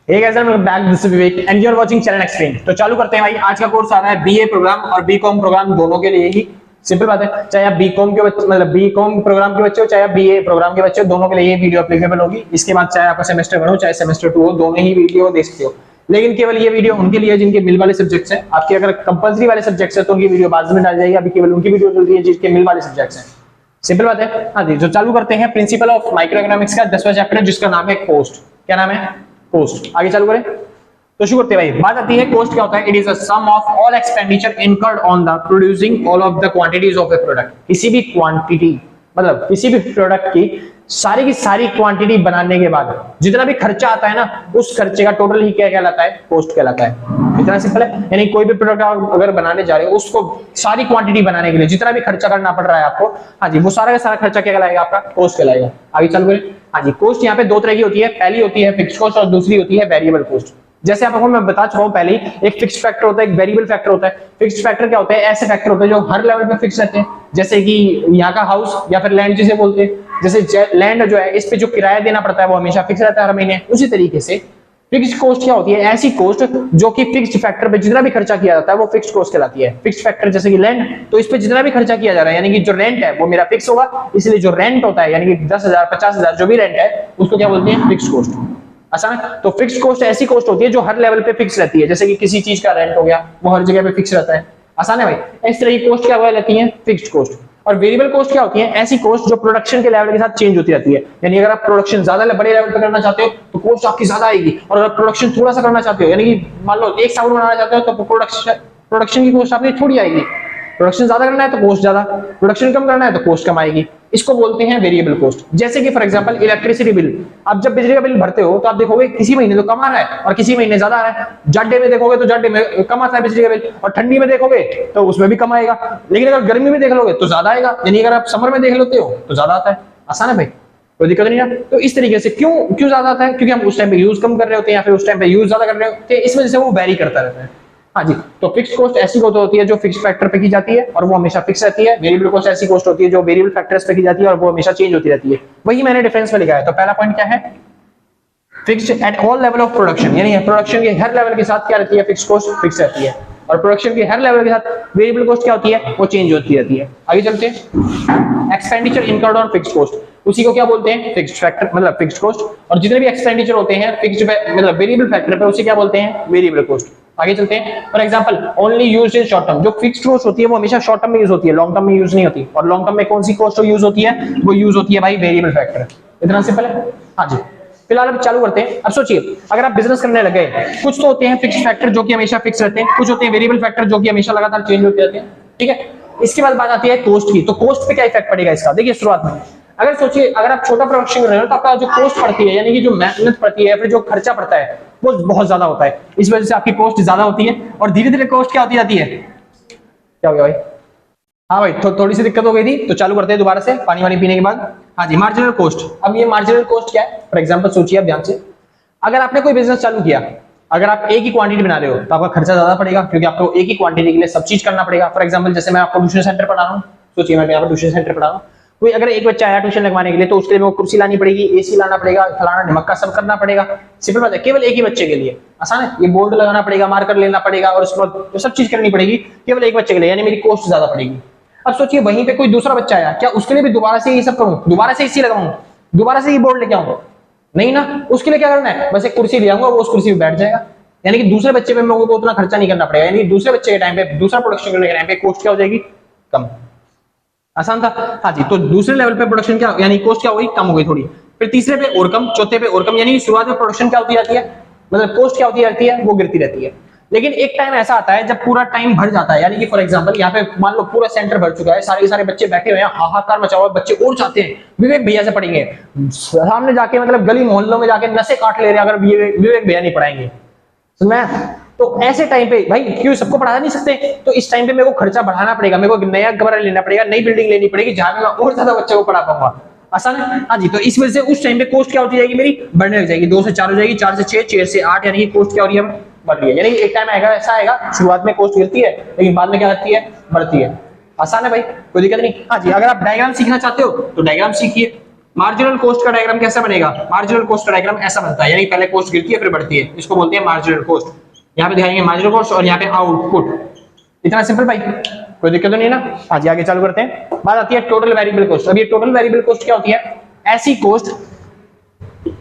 Hey guys, welcome back. This is Vivek and you are watching Channel Explain। तो चालू करते हैं भाई। आज का कोर्स आ रहा है बीए प्रोग्राम और बीकॉम प्रोग्राम दोनों के लिए ही। सिंपल बात है, चाहे आप बीकॉम के बच्चे मतलब बीकॉम प्रोग्राम के बच्चे हो, चाहे आप बीए प्रोग्राम के बच्चे हो, दोनों के लिए ये वीडियो एप्लीकेबल होगी। इसके बाद चाहे आपका सेमेस्टर 1 हो चाहे सेमेस्टर 2 हो, दोनों ही वीडियो देख सकते हो। लेकिन केवल ये वीडियो उनके लिए जिनके मिल वाले सब्जेक्ट्स हैं। आपके अगर कंपल्सरी वाले सब्जेक्ट्स है तो उनकी वीडियो बाद में डाल जाएगी। अभी केवल उनकी वीडियो चल रही है जिनके मिल वाले सब्जेक्ट्स हैं। सिंपल बात है। हाँ जी, जो चालू करते हैं प्रिंसिपल ऑफ माइक्रो इकोनॉमिक्स का 10वां चैप्टर जिसका नाम है कॉस्ट। क्या नाम है? कॉस्ट। आगे चालू करें तो शुरू करते हैं भाई। बात आती है कॉस्ट क्या होता है। It is a sum of all expenditure incurred on the producing all of the quantities of a product. किसी भी क्वांटिटी मतलब किसी भी प्रोडक्ट की सारी क्वांटिटी बनाने के बाद जितना भी खर्चा आता है ना, उस खर्चे का टोटल ही क्या कहलाता है? कॉस्ट कहलाता है। इतना सिंपल है। यानी कोई भी प्रोडक्ट अगर बनाने जा रहे हो, उसको सारी क्वांटिटी बनाने के लिए जितना भी खर्चा करना पड़ रहा है आपको, हाँ जी, वो सारा का सारा खर्चा क्या कहलाएगा? आपका कॉस्ट कहलाएगा। आगे चालू करें। हाँ जी, कॉस्ट यहाँ पे दो तरह की होती है। पहली होती है फिक्स्ड कॉस्ट और दूसरी होती है वेरिएबल कॉस्ट। जैसे आपको मैं बता चुका हूं पहले ही, एक फिक्स्ड फैक्टर होता है, एक वेरिएबल फैक्टर होता है। फिक्स्ड फैक्टर क्या होता है? ऐसे फैक्टर होते हैं जो हर लेवल पे फिक्स रहते हैं। जैसे कि यहाँ का हाउस या फिर लैंड जिसे बोलते हैं, जैसे लैंड जो है, इस पे जो किराया देना पड़ता है वो हमेशा फिक्स रहता है हर महीने। उसी तरीके से फिक्स्ड कॉस्ट क्या होती है? ऐसी कॉस्ट जो कि फिक्स्ड फैक्टर पे जितना भी खर्चा किया जाता है वो फिक्स्ड कॉस्ट कहलाती है। फिक्स्ड फैक्टर जैसे कि लैंड, तो इस पे जितना भी खर्चा किया जा रहा है, यानी कि जो रेंट है वो मेरा फिक्स होगा, इसलिए जो रेंट होता है यानी कि 10,000 50,000 जो भी रेंट है उसको क्या बोलते हैं? Fixed cost. आसान है। तो फिक्स्ड कॉस्ट ऐसी कॉस्ट होती है जो हर लेवल पे फिक्स रहती है। जैसे कि किसी चीज का रेंट हो गया, वो हर जगह पे फिक्स रहता है। आसान है भाई। इस तरह की कॉस्ट क्या रहती है? Fixed cost. और वेरिएबल कॉस्ट क्या होती है? ऐसी कॉस्ट जो प्रोडक्शन के लेवल के साथ चेंज होती रहती है। यानी अगर आप प्रोडक्शन ज्यादा बड़े लेवल पे करना चाहते हो तो कॉस्ट आपकी ज्यादा आएगी, और अगर प्रोडक्शन थोड़ा सा करना चाहते हो, यानी कि मान लो एक साबुन बनाना चाहते हो, तो प्रोडक्शन की कॉस्ट आपकी थोड़ी आएगी। प्रोडक्शन ज्यादा करना है तो कॉस्ट ज्यादा, प्रोडक्शन कम करना है तो कॉस्ट कम आएगी। इसको बोलते हैं वेरिएबल कॉस्ट। जैसे कि फॉर एग्जांपल इलेक्ट्रिसिटी बिल, आप जब बिजली का बिल भरते हो तो आप देखोगे किसी महीने तो कम आ रहा है और किसी महीने ज्यादा आ रहा है। जाड़े में देखोगे तो जाड़े में कम आता है बिजली का बिल, और ठंडी में देखोगे तो उसमें भी कम आएगा। लेकिन अगर गर्मी में देख लोगे तो ज्यादा आएगा, यानी अगर आप समर में देख लेते हो तो ज्यादा आता है। आसान है भाई, कोई दिक्कत नहीं है। तो इस तरीके से क्यों ज्यादा आता है? क्योंकि हम उस टाइम पे यूज कम कर रहे होते हैं या फिर उस टाइम पे यूज ज्यादा कर रहे होते हैं, इस वजह से वो वेरी करता रहता है। हाँ जी, तो फिक्स्ड कॉस्ट ऐसी कॉस्ट होती है जो फिक्स्ड फैक्टर पे की जाती है और वो हमेशा फिक्स रहती है। वेरिएबल कॉस्ट ऐसी कॉस्ट होती है जो वेरिएबल फैक्टर्स पे की जाती है और वो हमेशा चेंज होती रहती है। वही मैंने डिफरेंस में लिखा है। तो पहला पॉइंट क्या है? Fixed at all level of production, यानी प्रोडक्शन के हर लेवल के साथ क्या रहती है? फिक्स्ड कॉस्ट फिक्स रहती है। और प्रोडक्शन के हर लेवल के साथ वेरिएबल कॉस्ट क्या होती है? वो चेंज होती रहती है। आगे चलते हैं। Expenditure incurred on fixed cost, उसी को क्या बोलते हैं? फिक्स्ड फैक्टर मतलब फिक्स्ड कॉस्ट। और जितने भी एक्सपेंडिचर होते हैं फिक्स्ड मतलब वेरिएबल फैक्टर पे, उसे क्या बोलते हैं? Variable cost. आगे चलते हैं। For example only used in short term, जो फिक्स्ड कॉस्ट होती है वो हमेशा शॉर्ट टर्म में यूज होती है, लॉन्ग टर्म में यूज नहीं होती। और लॉन्ग टर्म में कौन सी कॉस्ट यूज होती है? वो यूज होती है भाई वेरिएबल फैक्टर। इतना सिंपल है। हाँ जी, फिलहाल अब चालू करते हैं। अब सोचिए, अगर आप बिजनेस करने लगे, कुछ तो होते हैं फिक्स्ड फैक्टर जो कि हमेशा फिक्स रहते हैं, कुछ होते हैं वेरिएबल फैक्टर जो कि हमेशा लगातार चेंज होते रहते हैं। ठीक है, इसके बाद बात आती है कॉस्ट की। तो कॉस्ट पे क्या इफेक्ट पड़ेगा इसका? देखिए शुरुआत में अगर सोचिए, अगर आप छोटा प्रोडक्शन कर रहे हो तो आपका जो कॉस्ट पड़ती है, यानी कि जो मेहनत पड़ती है, फिर जो खर्चा पड़ता है वो बहुत ज्यादा होता है। इस वजह से आपकी कॉस्ट ज्यादा होती है और धीरे धीरे कॉस्ट क्या होती जाती है? क्या हो गया भाई? हाँ भाई, थोड़ी सी दिक्कत हो गई थी, तो चालू करते हैं दोबारा से पानी वानी पीने के बाद। हाँ जी, मार्जिनल कॉस्ट। अब ये मार्जिनल कॉस्ट क्या है? फॉर एग्जांपल सोचिए आप ध्यान से, अगर आपने कोई बिजनेस चालू किया, अगर आप एक ही क्वांटिटी बना रहे हो तो आपका खर्चा ज्यादा पड़ेगा, क्योंकि आपको एक ही क्वांटिटी के लिए सब चीज करना पड़ेगा। फॉर एग्जांपल जैसे मैं आपको ट्यूशन सेंटर पढ़ा रहा हूँ, सोचिए मैं यहाँ पर ट्यूशन सेंटर पढ़ा रहा हूँ, कोई अगर एक बच्चा आया ट्यूशन लगवाने के लिए तो उसके लिए कुर्सी लानी पड़ेगी, एसी लाना पड़ेगा, फलाना ढिमक्का सब करना पड़ेगा। सिंपल बात है, केवल एक ही बच्चे के लिए। आसान है। ये बोर्ड लगाना पड़ेगा, मार्कर लेना पड़ेगा और उसके बाद तो सब चीज करनी पड़ेगी केवल एक बच्चे के लिए, यानी मेरी कॉस्ट ज्यादा पड़ेगी। अब सोचिए वहीं पे कोई दूसरा बच्चा आया, क्या उसके लिए भी दोबारा से ये सब करूँ? दोबारा से एसी लगाऊं, दोबारा से ये बोर्ड लेके आऊंगा? नहीं ना। उसके लिए क्या करना है? बस एक कुर्सी ले आऊंगा, वो उस कुर्सी पे बैठ जाएगा। यानी कि दूसरे बच्चे पे लोगों को उतना खर्चा नहीं करना पड़ेगा, यानी दूसरे बच्चे के टाइम पे, दूसरा प्रोडक्शन करने के टाइम पे कॉस्ट क्या हो जाएगी? कम। आसान था। हाँ जी, तो दूसरे लेवल पे प्रोडक्शन क्या यानी कॉस्ट क्या हो गई? कम हो गई थोड़ी। फिर तीसरे पे और कम, चौथे पे और कम, यानी शुरुआत में प्रोडक्शन क्या होती जाती है, मतलब कॉस्ट क्या होती रहती है? वो गिरती रहती है। लेकिन एक टाइम ऐसा आता है जब पूरा टाइम भर जाता है, यानी कि फॉर एग्जांपल यहाँ पे मान लो पूरा सेंटर भर चुका है, सारे के सारे बच्चे बैठे हुए हैं, हाहाकार मचा हुआ है, बच्चे और चाहते हैं विवेक भैया से पढ़ेंगे, सामने जाके मतलब गली मोहल्लों में जाके नशे काट ले रहे हैं अगर विवेक भैया नहीं पढ़ाएंगे। तो ऐसे टाइम पे भाई क्यों सबको पढ़ा नहीं सकते? तो इस टाइम पे मेरे को खर्चा बढ़ाना पड़ेगा, मेरे को नया कमरा लेना पड़ेगा, नई बिल्डिंग लेनी पड़ेगी जहां मैं और ज्यादा बच्चों को पढ़ा पाऊंगा। आसान है। हाँ जी, तो इस वजह से उस टाइम पे कॉस्ट क्या होती जाएगी? मेरी बढ़ने लग जाएगी। 2 से 4 हो जाएगी, 4 से 6, 6 से 8, यानी कि कॉस्ट क्या हो रही है? बढ़ रही है। यानी एक टाइम आएगा ऐसा आएगा, शुरुआत में कॉस्ट गिरती है लेकिन बाद में क्या होती है? बढ़ती है। आसान है भाई, कोई दिक्कत नहीं। हाँ जी, अगर आप डायग्राम सीखना चाहते हो तो डायग्राम सीखिए, मार्जिनल कॉस्ट का डायग्राम कैसा बनेगा? मार्जिनल कॉस्ट का डायग्राम ऐसा बनता है, यानी पहले कॉस्ट गिरती है फिर बढ़ती है, इसको बोलते हैं मार्जिनल कॉस्ट। यहाँ पे दिखाएंगे मार्जिनल कॉस्ट और यहाँ पे आउटपुट। इतना सिंपल भाई, कोई दिक्कत तो नहीं ना? हाँ जी, आगे चालू करते हैं। बात आती है टोटल वेरिएबल कॉस्ट। अब ये टोटल वेरिएबल कॉस्ट क्या होती है? ऐसी कॉस्ट,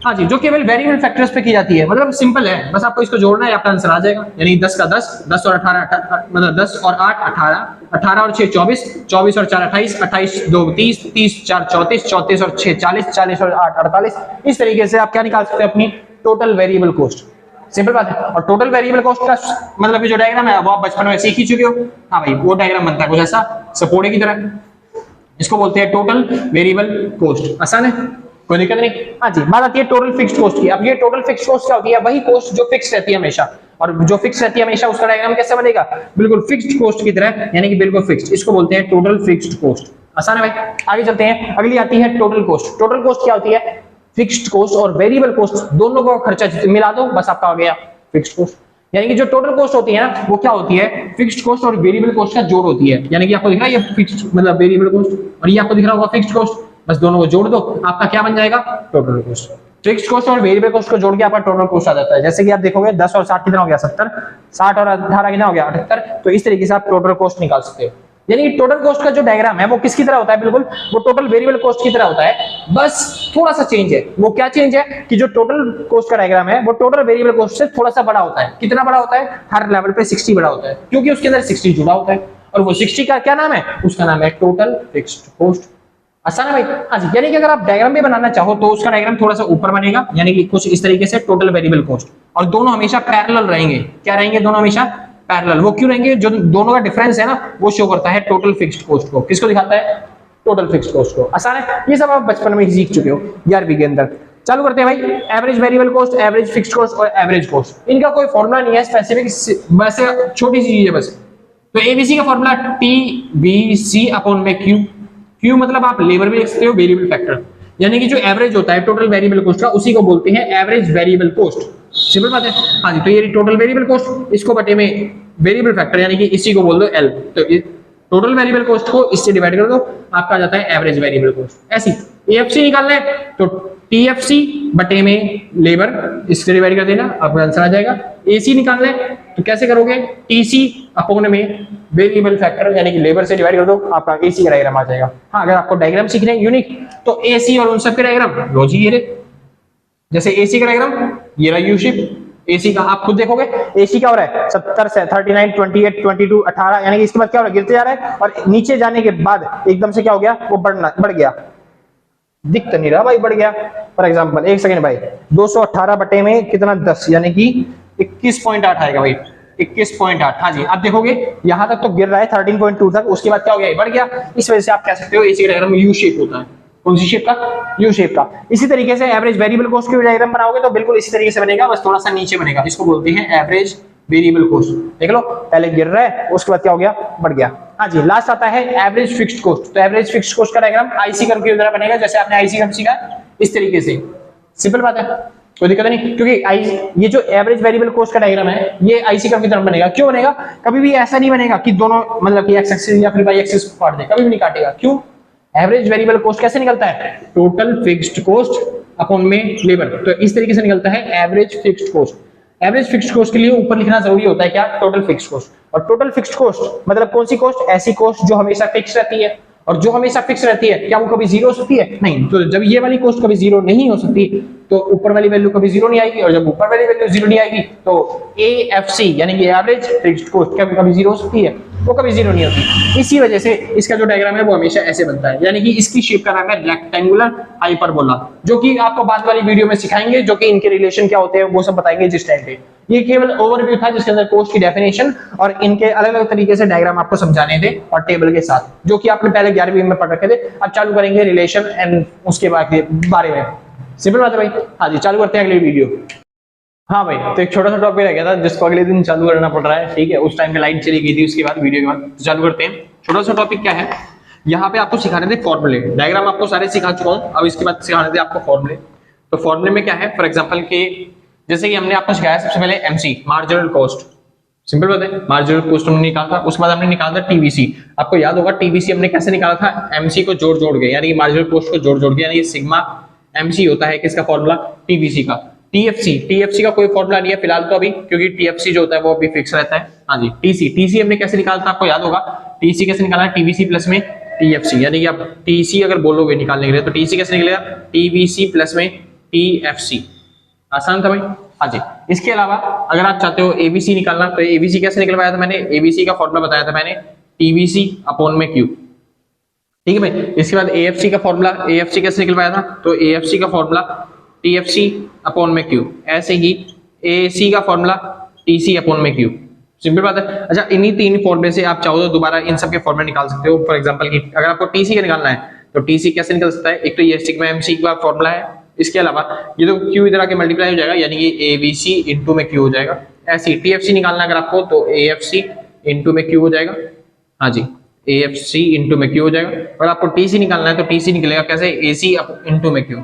हाँ जी, जो केवल वेरिएबल फैक्टर्स पे की जाती है। मतलब सिंपल है, बस आपको इसको जोड़ना है, आपका आंसर आ जाएगा। यानी 10 का 10, 10 और 18 मतलब 10 और 8 18, 18 और 6 24, 24 और 4 28, 28 2 30, 30 4 34, 34 और 6 40, 40 और 8 48। इस तरीके से आप क्या निकाल सकते हैं? अपनी टोटल वेरिएबल कॉस्ट। सिंपल बात है। और टोटल वेरिएबल कॉस्ट का मतलब जो डायग्राम है वो आप बचपन में सीख ही चुके हो। हाँ भाई, वो डायग्राम बनता है कुछ ऐसा, सपोर्टे की तरह। इसको बोलते हैं टोटल वेरिएबल कॉस्ट। आसान है, कोई दिक्कत नहीं। हाँ जी, बात आती है टोटल फिक्स्ड कॉस्ट की। अब ये टोटल फिक्स्ड कॉस्ट क्या होती है? वही कॉस्ट जो फिक्स रहती है हमेशा, और जो फिक्स रहती है हमेशा उसका डायग्राम कैसे बनेगा? बिल्कुल फिक्स्ड कॉस्ट की तरह, यानी कि बिल्कुल फिक्स्ड। इसको बोलते हैं टोटल फिक्स्ड कॉस्ट। आसान है भाई, आगे चलते हैं। अगली आती है टोटल कॉस्ट। टोटल कॉस्ट क्या होती है? फिक्स्ड कॉस्ट और वेरिएबल कॉस्ट दोनों को खर्चा मिला दो, बस आपका आ गया फिक्स्ड कॉस्ट। यानी कि जो टोटल कॉस्ट होती है ना, वो क्या होती है? फिक्स्ड कॉस्ट और वेरिएबल कॉस्ट का जोड़ होती है। यानी कि आपको दिख रहा है ये फिक्स्ड मतलब वेरिएबल कॉस्ट, और ये आपको दिख रहा होगा फिक्स्ड कॉस्ट, बस दोनों को जोड़ दो, आपका क्या बन जाएगा? Total cost. फिक्स्ड कॉस्ट और वेरिएबल कॉस्ट को जोड़ के आपका टोटल कॉस्ट आ जाता है। जैसे कि आप देखोगे 10 और 60 कितना हो गया? 70, 60 और 18 कितना हो गया? 78। तो इस तरीके से आप टोटल कॉस्ट निकाल सकते हो। यानी कि टोटल कॉस्ट का जो डायग्राम है वो किसकी तरह होता है? बिल्कुल वो टोटल वेरिएबल कॉस्ट की तरह होता है, बस थोड़ा सा चेंज है। वो क्या चेंज है कि जो टोटल कॉस्ट का डायग्राम है वो टोटल वेरिएबल कॉस्ट से थोड़ा सा बड़ा होता है। कितना बड़ा होता है? हर लेवल पे 60 बड़ा होता है, क्योंकि उसके अंदर 60 जुड़ा होता है। और वो 60 का क्या नाम है? उसका नाम है टोटल फिक्स्ड कॉस्ट। आसान है भाई। हाँ जी, यानी कि अगर आप डायग्राम भी बनाना चाहो तो उसका डायग्राम थोड़ा सा ऊपर बनेगा, यानी कि कुछ इस तरीके से टोटल वेरिएबल कॉस्ट, और दोनों हमेशा पैरेलल रहेंगे। क्या रहेंगे? दोनों हमेशा पैरेलल। वो क्यों रहेंगे? जो दोनों का डिफरेंस है ना, वो शो करता है टोटल फिक्स्ड कॉस्ट को। किसको दिखाता है? टोटल फिक्स्ड कॉस्ट को। आसान है, ये सब आप बचपन में ही सीख चुके हो 11वीं के अंदर। चालू करते हैं भाई। Average variable cost, average fixed cost और एवरेज कॉस्ट, इनका कोई फॉर्मूला नहीं है स्पेसिफिक, वैसे छोटी सी चीज है बस। तो एबीसी का फॉर्मूला टीबीसी अपॉन में क्यू। क्यू मतलब आप लेबर भी लिख सकते हो, वेरिएबल फैक्टर, यानी कि जो एवरेज होता है टोटल वेरिएबल कॉस्ट का, उसी को बोलते हैं एवरेज वेरिएबल कॉस्ट। सिंपल बात है। हाँ जी, तो ये टोटल वेरिएबल कॉस्ट, इसको बटे में वेरिएबल फैक्टर, यानी कि इसी को बोल दो एल। तो टोटल वेरिएबल कॉस्ट को इससे डिवाइड कर दो, आपका आ जाता है एवरेज वेरिएबल कॉस्ट। ऐसी एएफसी निकालना है तो टीएफसी बटे में लेबर, इससे डिवाइड कर देना, आपका आंसर आ जाएगा। एसी निकालना है तो कैसे करोगे? टीसी अपॉन में वेरिएबल फैक्टर, यानी कि लेबर से डिवाइड कर दो, आपका एसी का डायग्राम आ जाएगा। हाँ, अगर आपको डायग्राम सीखने हैं यूनिक, तो एसी और उन सब के डायग्राम लो जी, ये जैसे एसी का डायग्राम ये रहा यू शेप। एसी का आप खुद देखोगे, एसी क्या हो रहा है? 70 से 39 28 22 18, यानी कि इसके बाद क्या हो रहा है? गिरते जा रहा है, और नीचे जाने के बाद एकदम से क्या हो गया? वो बढ़ गया। दिख तो नहीं रहा भाई, बढ़ गया। फॉर एग्जांपल, एक सेकंड भाई, 218 बटे में कितना? 10, यानी कि 21.8 आएगा भाई, 21.8। हाँ जी, आप देखोगे यहां तक तो गिर रहा है 13.2 तक, उसके बाद क्या हो गया? बढ़ गया। इस वजह से आप कह सकते हो एसी का डायग्राम यू शेप होता है। कौन सी शेप का? यू शेप का। इसी तरीके से एवरेज वेरिएबल कॉस्ट की डायग्राम बनाओगे तो बिल्कुल इसी तरीके से बनेगा, बस थोड़ा सा नीचे बनेगा। इसको बोलते हैं एवरेज वेरिएबल कॉस्ट। देख लो, पहले गिर रहा है, उसके बाद क्या हो गया? बढ़ गया। हाँ जी, लास्ट आता है एवरेज फिक्स्ड कॉस्ट। तो एवरेज फिक्स्ड कॉस्ट का डायग्राम आईसी कर्व की तरह बनेगा, जैसे आपने आईसी कर्व सीखा इस तरीके से। सिंपल बात है, कोई दिक्कत नहीं, क्योंकि ये जो एवरेज वेरिएबल कॉस्ट का डायग्राम है ये आईसी कर्व की तरह बनेगा। क्यों बनेगा? कभी भी ऐसा नहीं बनेगा कि दोनों मतलब कि एक्स एक्सिस या फिर वाई एक्सिस काट दे, कभी भी नहीं काटेगा। क्यों? एवरेज वेरिएबल कॉस्ट कैसे निकलता है? टोटल फिक्स्ड कॉस्ट अपॉन में लेबर। तो इस तरीके से निकलता है average fixed cost. Average fixed cost के लिए ऊपर लिखना जरूरी होता है क्या? Total fixed cost. और टोटल फिक्स्ड कॉस्ट मतलब कौन सी कॉस्ट? ऐसी कॉस्ट जो हमेशा फिक्स रहती है। और जो हमेशा फिक्स रहती है, क्या वो कभी जीरो हो सकती है? नहीं। तो जब ये वाली कॉस्ट कभी जीरो नहीं हो सकती, तो ऊपर वाली वैल्यू कभी जीरो नहीं आएगी, और जब ऊपर वाली वैल्यू जीरो नहीं आएगी तो एएफसी यानी कि एवरेज फिक्स्ड कॉस्ट क्या कभी जीरो हो सकती है? वो कभी जीरो नहीं होती। इसी वजह से इसका जो डायग्राम है वो हमेशा ऐसे बनता है, यानी कि इसकी शेप का नाम है रेक्टेंगुलर हाइपरबोला, जो कि आपको बाद वाली वीडियो में सिखाएंगे, जो कि इनके रिलेशन क्या होते हैं वो सब बताएंगे जिस टाइम पे। ये केवल ओवरव्यू था जिसके अंदर कॉस्ट की डेफिनेशन और इनके अलग अलग तरीके से डायग्राम आपको समझाने थे, और टेबल के साथ, जो कि आपने पहले 11वीं में पढ़ रखे थे। अब चालू करेंगे रिलेशन एंड उसके बारे में। सिंपल बात है भाई। हाँ जी, चालू करते हैं अगली वीडियो। हाँ भाई, तो एक छोटा सा टॉपिक रह गया था जिसको अगले दिन चालू करना पड़ रहा है, ठीक है। उस टाइम पे लाइट चली गई थी उसके बाद वीडियो के बाद। तो चालू करते हैं। छोटा सा टॉपिक क्या है, यहाँ पे आपको सिखाने थे फॉर्मूले। डायग्राम आपको सारे सिखा चुका हूँ, अब इसके बाद सिखाने थे आपको फॉर्मूले। तो फॉर्मूले में क्या है, फॉर एग्जाम्पल के जैसे कि हमने आपको सिखाया सबसे पहले एमसी मार्जिनल कॉस्ट, सिंपल बात है, मार्जिनल कॉस्ट हमने निकाला था, उसके बाद हमने निकाला था टीवीसी। आपको याद होगा टीवीसी हमने कैसे निकाला था, एमसी को जोड़ जोड़ के, यानी मार्जिनल कॉस्ट को जोड़ जोड़ के, यानी सिग्मा एमसी होता है किसका फॉर्मूला, टीवीसी का। टीएफसी का कोई फॉर्मूला नहीं है फिलहाल तो अभी, क्योंकि टीएफसी जो होता है वो अभी फिक्स रहता है। हाँ जी, टीसी हमने कैसे निकाला था आपको याद होगा, टीसी कैसे निकाला है, टीवीसी प्लस में टीएफसी, यानी कि आप टीसी अगर बोलोगे निकालने के लिए तो टीसी कैसे निकलेगा, टीवीसी प्लस में टीएफसी। आसान था भाई। हाँ जी, इसके अलावा अगर आप चाहते हो एबीसी निकालना तो एबीसी कैसे निकलवाया था मैंने, एबीसी का फॉर्मूला बताया था मैंने, टीबीसी अपॉन में क्यू। ठीक है भाई। इसके बाद एएफसी का फॉर्मूला, एएफसी कैसे निकलवाया था, तो एएफसी का फॉर्मूला टीएफसी अपॉन में क्यू। ऐसे ही एसी का फॉर्मूला टीसी अपॉन में क्यू। सिंपल बात है। अच्छा, इन्हीं तीन फॉर्मूले से आप चाहो तो दोबारा इन सब के फॉर्मूले निकाल सकते हो। फॉर एग्जांपल की अगर आपको टीसी का निकालना है तो टीसी कैसे निकल सकता है, एक तो ये सिग्मा एमसी का फॉर्मूला है, इसके अलावा ये तो क्यू इधर आके मल्टीप्लाई हो जाएगा, यानी कि एबीसी इंटू में क्यू हो जाएगा। ऐसे ही टीएफसी निकालना है अगर आपको तो एएफसी इंटू में क्यू हो जाएगा। हाँ जी, एएफसी इंटू में क्यू हो जाएगा। अगर आपको टीसी निकालना है तो टीसी निकलेगा कैसे, एसी इंटू में क्यू।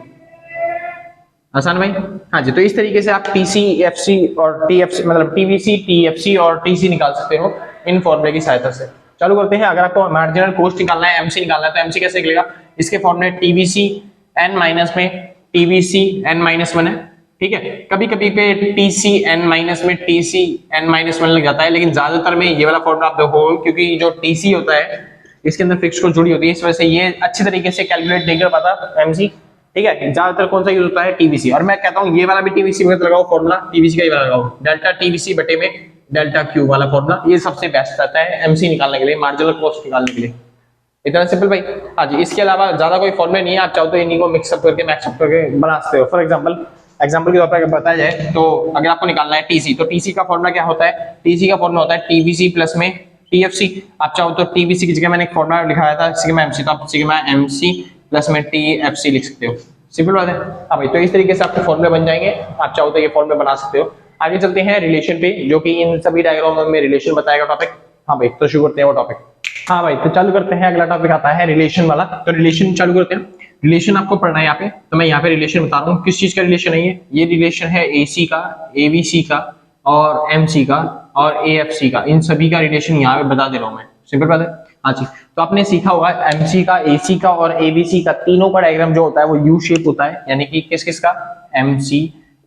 आसान भाई। हाँ जी, तो इस तरीके से आप टीसी, एफसी और टीएफसी मतलब टीवीसी, टीएफसी और टीसी निकाल सकते हो इन फॉर्मूले की सहायता से। चालू करते हैं। अगर आपको मार्जिनल कॉस्ट निकालना है, एमसी निकालना है, तो एमसी कैसे निकलेगा, इसके फॉर्मूले टीवीसी एन माइनस में टीवीसी एन माइनस वन है। ठीक है, कभी कभी पे टीसी एन माइनस में टीसी एन माइनस वन लग जाता है, लेकिन ज्यादातर में ये वाला फॉर्मूला आप देखो, क्योंकि जो टीसी होता है इसके अंदर फिक्स कॉस्ट जुड़ी होती है, इस वजह से ये अच्छी तरीके से कैलकुलेट नहीं कर पाता एमसी। ठीक है, ज्यादातर कौन सा यूज होता है, टीवीसी। और मैं कहता हूँ ये वाला भी टीवीसी में लगाओ फॉर्मूला, टीवीसी का ही वाला लगाओ, डेल्टा टीवीसी बटे में डेल्टा क्यू वाला फॉर्मूला, ये सबसे बेस्ट रहता है एमसी निकालने के लिए, मार्जिनल कॉस्ट निकालने के लिए। इतना सिंपल भाई। हाँ जी, इसके अलावा ज्यादा कोई फॉर्मूला नहीं है, आप चाहो तो इन्हीं को मिक्सअप करके मैचअप करके बना सकते हो। फॉर एग्जांपल के तौर पर अगर बताया जाए तो अगर आपको निकालना है टीसी, तो टीसी का फॉर्मूला क्या होता है, टीसी का फॉर्मूला होता है टीवीसी प्लस में टीएफसी। आप चाहो तो टीवीसी की जगह मैंने एक फॉर्मूला लिखाया था सिग्मा एमसी, तो आप सिग्मा एमसी प्लस में टीएफसी लिख सकते हो। सिंपल बात है। हाँ भाई, तो इस तरीके से आपके फॉर्मूले बन जाएंगे, आप चाहो तो ये फॉर्मूले बना सकते हो। आगे चलते हैं रिलेशन पे, जो कि इन सभी डायग्राम में रिलेशन बताएगा टॉपिक। हाँ भाई, तो शुरू करते हैं वो टॉपिक। हाँ भाई, तो चालू करते हैं। अगला टॉपिक आता है रिलेशन वाला, तो रिलेशन चालू करते हैं। रिलेशन आपको पढ़ना है यहाँ पे, तो मैं यहाँ पे रिलेशन बता रहा हूँ। किस चीज का रिलेशन है ये रिलेशन है एसी का, एबीसी का और एमसी का और एएफसी का, इन सभी का रिलेशन यहाँ पे बता दे रहा हूँ मैं। सिंपल बात है। हाँ जी, तो आपने सीखा होगा एमसी का, एसी का और एबीसी का तीनों का डायग्राम जो होता है वो यू शेप होता है, यानी कि किस किस का, एमसी,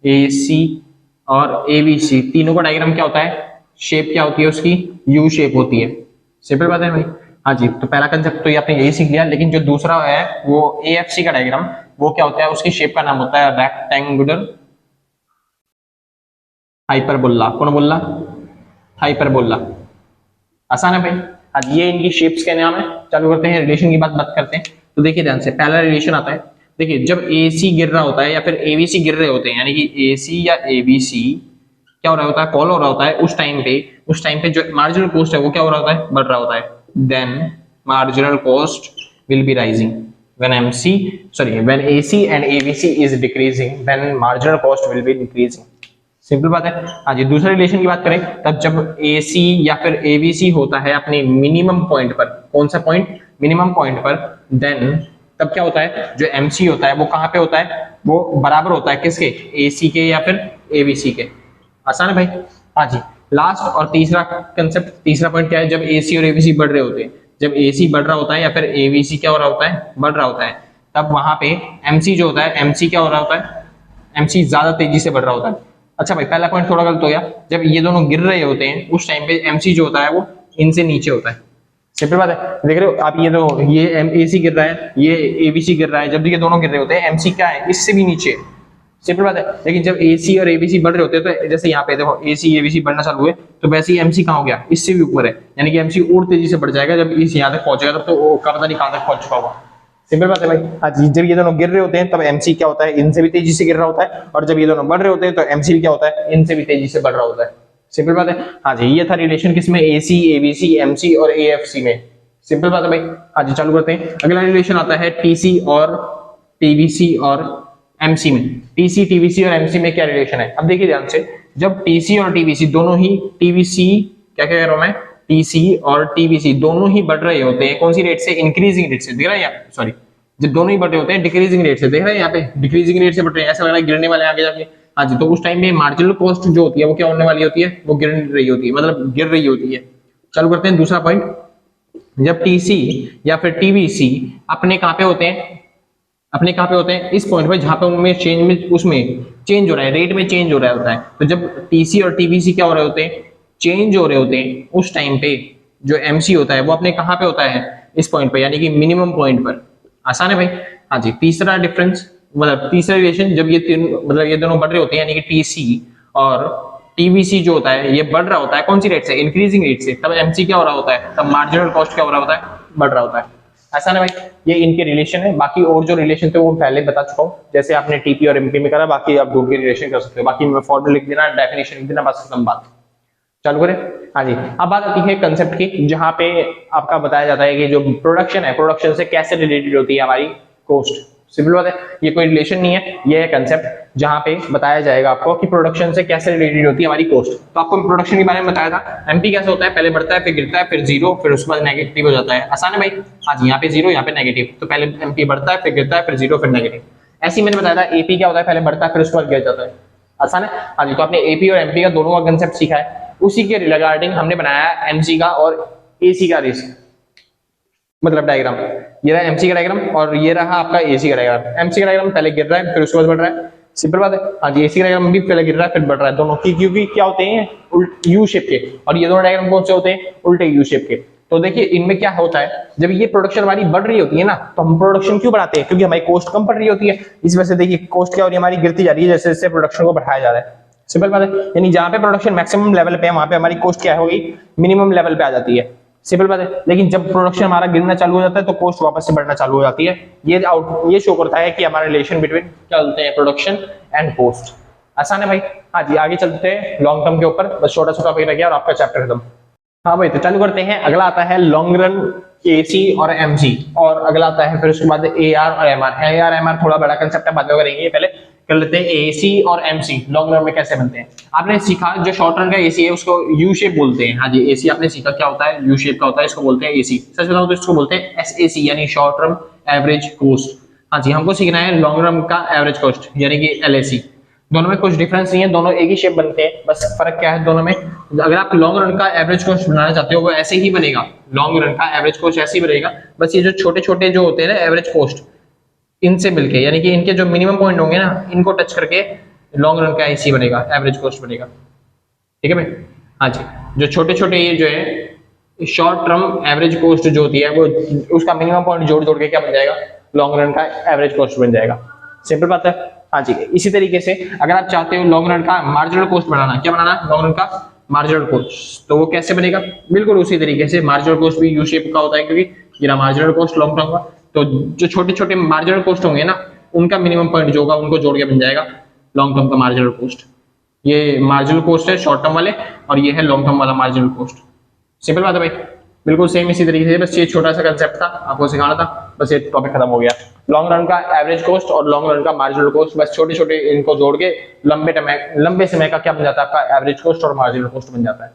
एसी और एबीसी तीनों का डायग्राम क्या होता है, शेप क्या होती है उसकी, यू शेप होती है। सिंपल बात है भाई। हाँ जी, तो पहला कंसेप्ट तो ये आपने यही सीख लिया, लेकिन जो दूसरा है वो एएफसी का डायग्राम, वो क्या होता है, उसकी शेप का नाम होता है रेक्टेंगुलर हाइपरबोला। कौन बोल रहा, हाइपरबोला। आसान है भाई। आज ये इनकी शेप्स के नाम है। चालू करते हैं, रिलेशन की बात करते हैं। तो देखिए ध्यान से, पहला रिलेशन आता है, देखिए जब एसी गिर रहा होता है या फिर एबीसी गिर रहे होते हैं, यानी कि एसी या एबीसी क्या हो रहा होता है, फॉल हो रहा होता है, उस टाइम पे जो मार्जिनल कॉस्ट है वो क्या हो रहा होता है, बढ़ रहा होता है। Then marginal cost will be rising when AC and ABC is decreasing, then marginal cost will be increasing। Simple बात है। हाँ जी, दूसरे रिलेशन की बात करें, तब जब AC या फिर ABC होता है अपने मिनिमम पॉइंट पर, कौन सा पॉइंट, मिनिमम पॉइंट पर, देन तब क्या होता है, जो MC होता है वो कहाँ पे होता है, वो बराबर होता है किसके, AC के या फिर ABC के। आसान है भाई। हाँ जी, लास्ट और तीसरा कंसेप्ट, तीसरा पॉइंट क्या है, जब AC और ABC बढ़ रहे होते हैं, जब AC बढ़ रहा होता है या फिर ABC क्या हो रहा होता है, बढ़ रहा होता है, तब वहां पे MC जो होता है, MC क्या हो रहा होता है, MC ज्यादा तेजी से बढ़ रहा होता है। अच्छा भाई, पहला पॉइंट थोड़ा गलत हो गया, जब ये दोनों गिर रहे होते हैं उस टाइम पे MC जो होता है वो इनसे नीचे होता है। सिंपल बात है। देख रहे हो आप, ये तो ये AC गिर रहा है, ये ABC गिर रहा है, जब ये दोनों गिर रहे होते हैं MC क्या है, इससे भी नीचे। सिंपल बात है। लेकिन जब AC और ABC बढ़ रहे होते हैं, तो जैसे यहाँ पे देखो AC ABC बढ़ना चालू हुए, तो वैसे ही MC कहाँ हो गया, इससे भी ऊपर है, यानी कि MC और तेजी से बढ़ जाएगा। जब इस यहाँ तक पहुंचेगा तब तो वो पता नहीं कहाँ तक पहुंच चुका होगा। सिंपल बात है भाई। हाँ जी, जब ये दोनों गिर रहे होते हैं तब MC क्या होता है, इनसे भी तेजी से गिर रहा होता है, और जब ये दोनों बढ़ रहे होते हैं तो MC भी क्या होता है, इनसे भी तेजी से बढ़ रहा होता है। सिंपल बात है। हाँ जी, ये था रिलेशन किसमें, AC ABC MC और AFC में। सिंपल बात है भाई। हाँ जी, चालू करते हैं। अगला रिलेशन आता है TC और TBC और MC में। TC TBC और MC में क्या रिलेशन है, अब देखिए ध्यान से, जब TC और TBC दोनों ही, TBC क्या कह रहा हूं मैं, TC और TBC दोनों ही बढ़ रहे होते हैं, कौन सी रेट से, इंक्रीजिंग रेट से। दिख रहा है यहाँ, सॉरी, जब दोनों ही बढ़ रहे होते हैं डिक्रीजिंग रेट से, देख रहे हैं यहाँ पे डिक्रीजिंग रेट से बढ़ रहे हैं, ऐसा लग रहा है गिरने वाले आगे जाके। हाँ जी, तो उस टाइम में मार्जिनल कॉस्ट जो होती है वो क्या होने वाली होती है, वो गिर रही होती है, मतलब गिर रही होती है। चालू करते हैं दूसरा पॉइंट। जब टीसी या फिर टीबीसी अपने कहाँ पे होते हैं, अपने कहाँ पे होते हैं, इस पॉइंट पे जहां पे उनमें चेंज में उसमें चेंज हो रहा है, रेट में चेंज हो रहा होता है। तो जब टीसी और टीबीसी क्या हो रहे होते हैं, चेंज हो रहे होते हैं, उस टाइम पे जो एमसी होता है वो अपने कहाँ पे होता है, इस पॉइंट पे, यानी कि मिनिमम पॉइंट पर। आसान है भाई। हाँ जी, तीसरा डिफरेंस मतलब तीसरा रिलेशन, जब ये तीन मतलब ये दोनों बढ़ रहे होते हैं, यानी कि टीसी और टीबीसी जो होता है ये बढ़ रहा होता है, कौन सी रेट से, इंक्रीजिंग रेट से, तब एमसी क्या हो रहा होता है, तब मार्जिनल कॉस्ट क्या हो रहा होता है, बढ़ रहा होता है। ऐसा ना भाई, ये इनके रिलेशन है। बाकी और जो रिलेशन थे वो पहले बता चुका हूँ, जैसे आपने टीपी और एमपी में करा, बाकी आप ढूंढ के रिलेशन कर सकते हो। बाकी मैं फॉर्मूला लिख देना, डेफिनेशन लिख देना, बस खत्म बात। चालू करें। हाँ जी, अब बात आती है कंसेप्ट की, जहां पे आपका बताया जाता है कि जो प्रोडक्शन है, प्रोडक्शन से कैसे रिलेटेड होती है हमारी कॉस्ट। सिंपल बात है, ये कोई रिलेशन नहीं है, ये है कंसेप्ट जहां पे बताया जाएगा आपको कि प्रोडक्शन से कैसे रिलेटेड होती है हमारी कॉस्ट। तो आपको प्रोडक्शन के बारे में बताया था, एमपी कैसे होता है, पहले बढ़ता है फिर गिरता है फिर जीरो, फिर उसके बाद नेगेटिव हो जाता है। आसान है भाई। हाँ जी, यहाँ पे जीरो यहाँ पे नेगेटिव, तो पहले एमपी बढ़ता है फिर गिरता है फिर जीरो फिर नेगेटिव। ऐसे ही मैंने बताया था एपी क्या होता है, पहले बढ़ता है फिर उसके बाद गिर जाता है। आसान है। हाँ जी, तो आपने एपी और एमपी का दोनों का कंसेप्ट सीखा है, उसी के रिगार्डिंग हमने बनाया एमसी का और एसी का रिस्क मतलब डायग्राम। ये रहा एमसी का डायग्राम और ये रहा आपका एसी का डायग्राम। एमसी का डायग्राम पहले गिर रहा है फिर उसके बाद बढ़ रहा है, सिंपल बात है। हाँ जी, एसी का डायग्राम भी पहले गिर रहा है फिर बढ़ रहा है, दोनों की, क्योंकि क्या होते हैं, यू शेप के। और ये दोनों डायग्राम कौन से होते हैं, उल्टे यू शेप के। तो देखिए इनमें क्या होता है, जब ये प्रोडक्शन हमारी बढ़ रही होती है ना, तो हम प्रोडक्शन क्यों बढ़ाते हैं, क्योंकि हमारी कॉस्ट कम पड़ रही होती है। इस वजह से देखिए कॉस्ट क्या हो रही है, हमारी गिरती जा रही है जैसे जैसे प्रोडक्शन को बढ़ाया जा रहा है। सिंपल बात है, यानी जहां पे प्रोडक्शन मैक्सिमम लेवल पे है वहां पे हमारी कॉस्ट क्या होगी, मिनिमम लेवल पे आ जाती है। सिंपल बात है। लेकिन जब प्रोडक्शन हमारा गिरना चालू हो जाता है तो कॉस्ट वापस से बढ़ना चालू हो जाती है। ये शो करता है कि हमारा रिलेशन बिटवीन क्या बोलते हैं, प्रोडक्शन एंड कॉस्ट। आसान है भाई। हाँ जी, आगे चलते हैं लॉन्ग टर्म के ऊपर, बस छोटा सा टॉपिक रह गया और आपका चैप्टर खत्म। हाँ भाई, तो चालू करते हैं। अगला आता है लॉन्ग रन एसी और एमसी, और अगला आता है फिर उसके बाद एआर और एमआर। एआर एमआर थोड़ा बड़ा कंसेप्ट है, बाद में करेंगे, पहले कर लेते हैं एसी और एमसी लॉन्ग रन में कैसे बनते हैं। आपने सीखा जो शॉर्ट रन का एसी है उसको यू शेप बोलते हैं। हाँ जी, एसी आपने सीखा क्या होता है, यू शेप का होता है, इसको बोलते हैं एसी। सच बताऊं तो इसको बोलते हैं एसएसी, यानी शॉर्ट रन एवरेज कॉस्ट। हाँ जी, हमको सीखना है लॉन्ग रन का एवरेज कॉस्ट यानी कि एलएसी। दोनों में कुछ डिफरेंस नहीं है, दोनों एक ही शेप बनते हैं, बस फर्क क्या है दोनों में, अगर आप लॉन्ग रन का एवरेज कॉस्ट बनाना चाहते हो वो ऐसे ही बनेगा, लॉन्ग रन का एवरेज कॉस्ट ऐसे ही बनेगा। बस ये जो छोटे छोटे जो होते हैं ना एवरेज कॉस्ट, इनसे मिलके यानी कि इनके जो मिनिमम पॉइंट होंगे ना, इनको टच करके लॉन्ग रन का ऐसे ही बनेगा, एवरेज कॉस्ट बनेगा। ठीक है भाई। हाँ जी, जो छोटे छोटे ये जो है शॉर्ट टर्म एवरेज कॉस्ट जो होती है वो उसका मिनिमम पॉइंट जोड़ जोड़ के क्या बन जाएगा, लॉन्ग रन का एवरेज कॉस्ट बन जाएगा। सिंपल बात है। हाँ जी, इसी तरीके से अगर आप चाहते हो लॉन्ग रन का मार्जिनल कॉस्ट बनाना, क्या बनाना, लॉन्ग रन का मार्जिनल कॉस्ट, तो वो कैसे बनेगा, बिल्कुल उसी तरीके से। मार्जिनल कॉस्ट भी यू शेप का होता है, क्योंकि ये मार्जिनल कॉस्ट लॉन्ग टर्म का, तो जो छोटे छोटे मार्जिनल कॉस्ट होंगे ना उनका मिनिमम पॉइंट जो होगा उनको जोड़ के बन जाएगा लॉन्ग टर्म का मार्जिनल कॉस्ट। ये मार्जिनल कॉस्ट है शॉर्ट टर्म वाले, और ये है लॉन्ग टर्म वाला मार्जिनल कॉस्ट। सिंपल बात है भाई, बिल्कुल सेम इसी तरीके से, बस ये छोटा सा कंसेप्ट था आपको सिखाना था, बस ये टॉपिक खत्म हो गया। लॉन्ग रन का एवरेज कॉस्ट और लॉन्ग रन का मार्जिनल कॉस्ट, बस छोटे छोटे इनको जोड़ के लंबे समय का क्या बन जाता है, आपका एवरेज कॉस्ट और मार्जिनल कॉस्ट बन जाता है।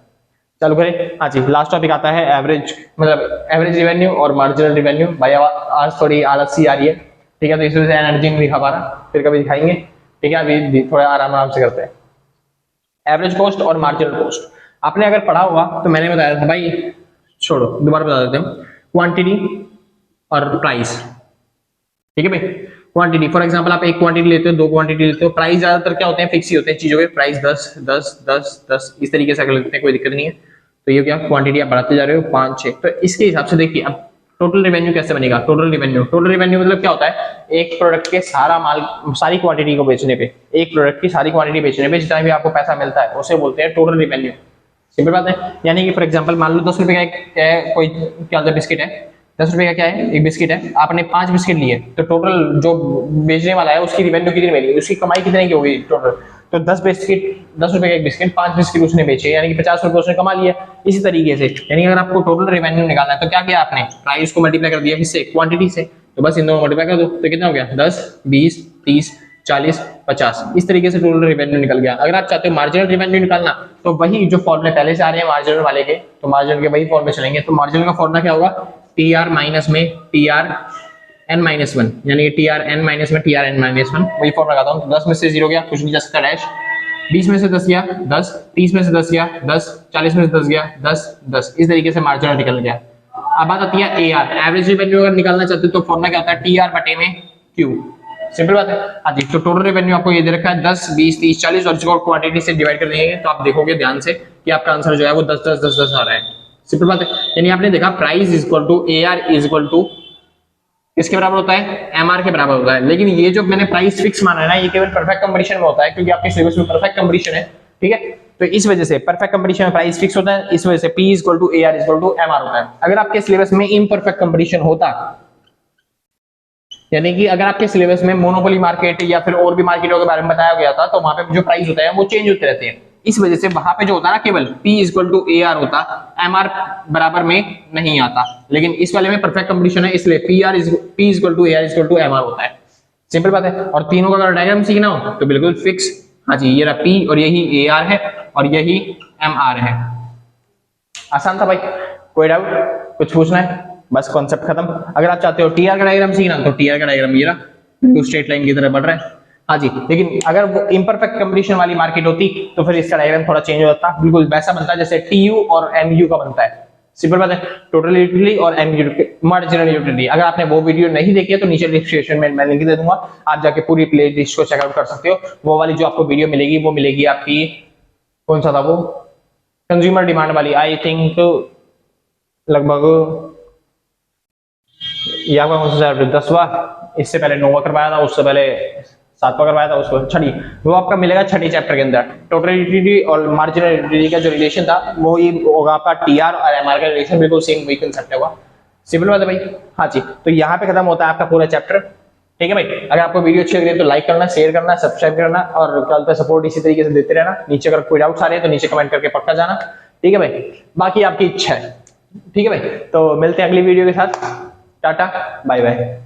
चालू करें। हाँ जी, लास्ट टॉपिक आता है एवरेज मतलब एवरेज रिवेन्यू और मार्जिनल रिवेन्यू। भाई आज थोड़ी आलस सी आ रही है, ठीक है, तो इस वजह से एनर्जी नहीं दिखा पा रहा, फिर कभी दिखाएंगे, ठीक है, अभी थोड़ा आराम आराम से करते हैं। एवरेज कॉस्ट और मार्जिनल कॉस्ट आपने अगर पढ़ा होगा तो मैंने बताया था भाई, छोड़ो दोबारा बता देते हैं, क्वांटिटी और प्राइस। ठीक है भाई, क्वांटिटी फॉर एग्जांपल आप एक क्वांटिटी लेते हो, दो क्वांटिटी लेते हो, प्राइस ज्यादातर क्या होते हैं, फिक्स ही होते हैं चीजों के, प्राइस 10 10 10 10 इस तरीके से अगर लेते हैं कोई दिक्कत नहीं है। तो ये क्या क्वांटिटी आप बढ़ाते जा रहे हो 5 6, तो इसके हिसाब से देखिए अब टोटल रेवेन्यू कैसे बनेगा। टोटल रेवेन्यू मतलब क्या होता है, एक प्रोडक्ट के सारा माल सारी क्वांटिटी को बेचने पे, एक प्रोडक्ट की सारी क्वांटिटी बेचने पे जितना भी आपको पैसा मिलता है उसे बोलते हैं टोटल रेवेन्यू। सिंपल बात है, यानी कि फॉर एग्जांपल मान लो 10 रुपए का एक कोई क्या होता है बिस्किट है, 10 रुपए का क्या है एक बिस्किट है, आपने 5 बिस्किट लिए, तो टोटल जो बेचने वाला है उसकी रेवेन्यू कितनी मिलेगी, उसकी कमाई कितने की होगी टोटल। तो 10 बिस्किट 10 रुपए का एक बिस्किट, 5 बिस्किट उसने बेचे, यानी कि 50 रुपए उसने कमा लिया। इसी तरीके से यानी अगर आपको टोटल रेवेन्यू निकालना है तो क्या किया आपने, प्राइस को मल्टीप्लाई कर दिया किससे, क्वांटिटी से, तो बस इन दोनों मल्टीप्लाई कर दो तो कितना हो गया 10 20 30 40 50, इस तरीके से टोटल रेवेन्यू निकल गया। अगर आप चाहते हो मार्जिनल रेवेन्यू निकालना तो वही जो फॉर्मूले पहले से आ रहे हैं मार्जिनल वाले के, तो मार्जिनल के वही फॉर्मूले चलेंगे। तो मार्जिनल का फॉर्मूला क्या होगा, टी आर माइनस में टी आर n-1 यानी टी आर एन माइनस में T R N minus one, वही फॉर्म लगाता हूँ। तो 10 में से 0 गया, कुछ नहीं जा सकता, डैश। 20 में से 10 गया 10, 30 में से 10 गया 10, 40 में से 10 गया 10 10, इस तरीके से मार्जिनल निकल गया। अब बात आती है AR, एवरेज रेवेन्यू अगर निकालना चाहते हो तो फॉर्मूला क्या होता है, TR बटे में Q, सिंपल बात है। हाँ जी, तो टोटल रेवेन्यू आपको ये दे रखा है 10 20 30 40 और इसको क्वांटिटी से डिवाइड कर देंगे तो आप देखोगे ध्यान से कि आपका आंसर जो है वो 10 10 10 10 आ रहा है, सिंपल बात है। यानी आपने देखा price is equal to AR is equal to किसके बराबर होता है, MR के बराबर होता है। लेकिन ये जो मैंने प्राइस फिक्स माना है ना, ये केवल परफेक्ट कंपटीशन में होता है, क्योंकि आपके सिलेबस में परफेक्ट कंपटीशन है, ठीक है। तो इस वजह से परफेक्ट कंपटीशन में प्राइस फिक्स होता है, इस वजह से P is equal to AR is equal to MR होता है। अगर आपके सिलेबस में इम्परफेक्ट कंपटीशन होता, यानी कि अगर आपके सिलेबस में मोनोपोली मार्केट या फिर और भी मार्केटों के बारे में बताया गया था, तो वहां पे जो प्राइस होता है वो चेंज होते रहते हैं। इस वजह से वहां पे जो होता है ना, केवल P is equal to AR होता, MR बराबर में नहीं आता। लेकिन इस वाले में परफेक्ट कंपटीशन है, इसलिए P is equal to AR is equal to MR होता है, सिंपल बात है। और तीनों का अगर डायग्राम सीखना हो तो बिल्कुल फिक्स, हाँ जी, ये रहा P और यही AR है और यही MR है। आसान था भाई, कोई डाउट, कुछ पूछना है? बस कॉन्सेप्ट खत्म। अगर आप चाहते हो TR का डायग्राम सीखना तो TR का डायग्राम ये रहा, स्ट्रेट लाइन की तरह बढ़ रहा है, हाँ जी। लेकिन अगर वो इम्परफेक्ट कंपटीशन वाली मार्केट होती तो फिर इसका डायग्राम थोड़ा चेंज हो जाता, बिल्कुल वैसा बनता जैसे TU और MU का बनता है, सिंपल बात है। टोटल यूटिलिटी और मार्जिनल यूटिलिटी, अगर आपने वो वीडियो नहीं देखी है तो नीचे डिस्क्रिप्शन में मैं लिंक दे दूंगा, आप जाके पूरी प्ले लिस्ट को चेकआउट कर सकते हो। वो वाली जो आपको वीडियो मिलेगी वो मिलेगी आपकी, कौन सा था वो, कंज्यूमर डिमांड वाली, आई थिंक लगभग या कौन सा 10वां, इससे पहले 9वां करवाया था, उससे पहले 7वां करवाया था, उसको छठी, वो आपका मिलेगा छठी चैप्टर के अंदर। टोटल यूटिलिटी और मार्जिनल यूटिलिटी का जो रिलेशन था वो ही होगा आपका TR और MR का रिलेशन, बिल्कुल सेम वही कंसेप्ट होगा, सिंपल बात है भाई, हाँ जी। तो यहाँ पे खत्म होता है आपका पूरा चैप्टर, ठीक है भाई। अगर आपको वीडियो अच्छी लग रही है तो लाइक करना, शेयर करना, सब्सक्राइब करना और कल सपोर्ट इसी तरीके से देते रहना। नीचे अगर कोई डाउट्स आ रहे हैं तो नीचे कमेंट करके पक्का जाना, ठीक है भाई, बाकी आपकी इच्छा है, ठीक है भाई। तो मिलते हैं अगली वीडियो के साथ, टाटा बाय बाय।